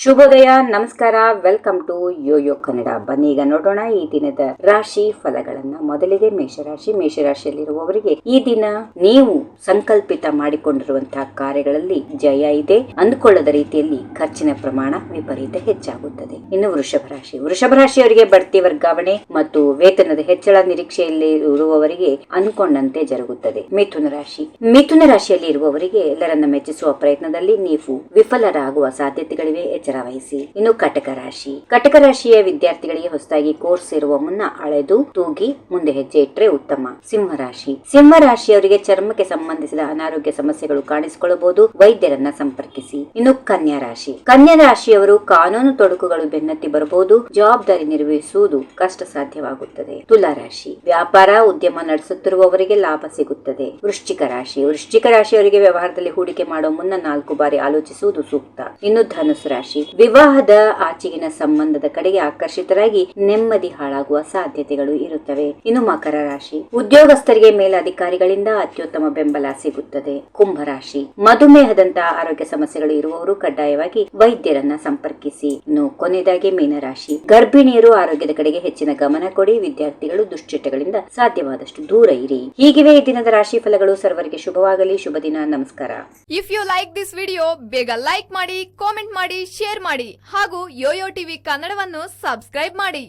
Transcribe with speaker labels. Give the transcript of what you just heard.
Speaker 1: ಶುಭೋದಯ, ನಮಸ್ಕಾರ, welcome to Yoyo Kannada. ಬನ್ನಿ ಈಗ ನೋಡೋಣ ಈ ದಿನದ ರಾಶಿ ಫಲಗಳನ್ನ. ಮೊದಲಿಗೆ ಮೇಷರಾಶಿಯಲ್ಲಿರುವವರಿಗೆ ಈ ದಿನ ನೀವು ಸಂಕಲ್ಪಿತ ಮಾಡಿಕೊಂಡಿರುವಂತಹ ಕಾರ್ಯಗಳಲ್ಲಿ ಜಯ ಇದೆ. ಅಂದುಕೊಳ್ಳದ ರೀತಿಯಲ್ಲಿ ಖರ್ಚಿನ ಪ್ರಮಾಣ ವಿಪರೀತ ಹೆಚ್ಚಾಗುತ್ತದೆ. ಇನ್ನು ವೃಷಭ ರಾಶಿಯವರಿಗೆ ಬಡ್ತಿ ವರ್ಗಾವಣೆ ಮತ್ತು ವೇತನದ ಹೆಚ್ಚಳ ನಿರೀಕ್ಷೆಯಲ್ಲಿ ಇರುವವರಿಗೆ ಅಂದುಕೊಂಡಂತೆ ಜರುಗುತ್ತದೆ. ಮಿಥುನ ರಾಶಿಯಲ್ಲಿ ಇರುವವರಿಗೆ ಎಲ್ಲರನ್ನ ಮೆಚ್ಚಿಸುವ ಪ್ರಯತ್ನದಲ್ಲಿ ನೀವು ವಿಫಲರಾಗುವ ಸಾಧ್ಯತೆಗಳಿವೆ. ಎಚ್ಚರ ವಹಿಸಿ. ಇನ್ನು ಕಟಕ ರಾಶಿಯ ವಿದ್ಯಾರ್ಥಿಗಳಿಗೆ ಹೊಸದಾಗಿ ಕೋರ್ಸ್ ಸೇರುವ ಮುನ್ನ ಅಳೆದು ತೂಗಿ ಮುಂದೆ ಹೆಜ್ಜೆ ಇಟ್ಟರೆ ಉತ್ತಮ. ಸಿಂಹ ರಾಶಿಯವರಿಗೆ ಚರ್ಮಕ್ಕೆ ಸಂಬಂಧಿಸಿದ ಅನಾರೋಗ್ಯ ಸಮಸ್ಯೆಗಳು ಕಾಣಿಸಿಕೊಳ್ಳಬಹುದು. ವೈದ್ಯರನ್ನ ಸಂಪರ್ಕಿಸಿ. ಇನ್ನು ಕನ್ಯಾ ರಾಶಿಯವರು ಕಾನೂನು ತೊಡಕುಗಳು ಬೆನ್ನತ್ತಿ ಬರಬಹುದು. ಜವಾಬ್ದಾರಿ ನಿರ್ವಹಿಸುವುದು ಕಷ್ಟ ಸಾಧ್ಯವಾಗುತ್ತದೆ. ತುಲಾ ರಾಶಿ ವ್ಯಾಪಾರ ಉದ್ಯಮ ನಡೆಸುತ್ತಿರುವವರಿಗೆ ಲಾಭ ಸಿಗುತ್ತದೆ. ವೃಶ್ಚಿಕ ರಾಶಿಯವರಿಗೆ ವ್ಯವಹಾರದಲ್ಲಿ ಹೂಡಿಕೆ ಮಾಡುವ ಮುನ್ನ 4 ಬಾರಿ ಆಲೋಚಿಸುವುದು ಸೂಕ್ತ. ಇನ್ನು ಧನುಸು ರಾಶಿ ವಿವಾಹದ ಆಚೆಗಿನ ಸಂಬಂಧದ ಕಡೆಗೆ ಆಕರ್ಷಿತರಾಗಿ ನೆಮ್ಮದಿ ಹಾಳಾಗುವ ಸಾಧ್ಯತೆಗಳು ಇರುತ್ತವೆ. ಇನ್ನು ಮಕರ ರಾಶಿ ಉದ್ಯೋಗಸ್ಥರಿಗೆ ಮೇಲಧಿಕಾರಿಗಳಿಂದ ಅತ್ಯುತ್ತಮ ಬೆಂಬಲ ಸಿಗುತ್ತದೆ. ಕುಂಭ ರಾಶಿ ಮಧುಮೇಹದಂತಹ ಆರೋಗ್ಯ ಸಮಸ್ಯೆಗಳು ಇರುವವರು ಕಡ್ಡಾಯವಾಗಿ ವೈದ್ಯರನ್ನ ಸಂಪರ್ಕಿಸಿ. ಇನ್ನು ಕೊನೆಯದಾಗಿ ಮೀನರಾಶಿ ಗರ್ಭಿಣಿಯರು ಆರೋಗ್ಯದ ಕಡೆಗೆ ಹೆಚ್ಚಿನ ಗಮನ ಕೊಡಿ. ವಿದ್ಯಾರ್ಥಿಗಳು ದುಶ್ಚಟಗಳಿಂದ ಸಾಧ್ಯವಾದಷ್ಟು ದೂರ ಇರಿ. ಹೀಗಿವೆ ಈ ದಿನದ ರಾಶಿ ಫಲಗಳು. ಸರ್ವರಿಗೆ ಶುಭವಾಗಲಿ. ಶುಭ ದಿನ. ನಮಸ್ಕಾರ.
Speaker 2: If you like this video ಬೇಗ ಲೈಕ್ ಮಾಡಿ, ಕಾಮೆಂಟ್ ಮಾಡಿ, ಶೇರ್ ಮಾಡಿ ಹಾಗೂ ಯೋಯೋ ಟಿವಿ ಕನ್ನಡವನ್ನು ಸಬ್ಸ್ಕ್ರೈಬ್ ಮಾಡಿ.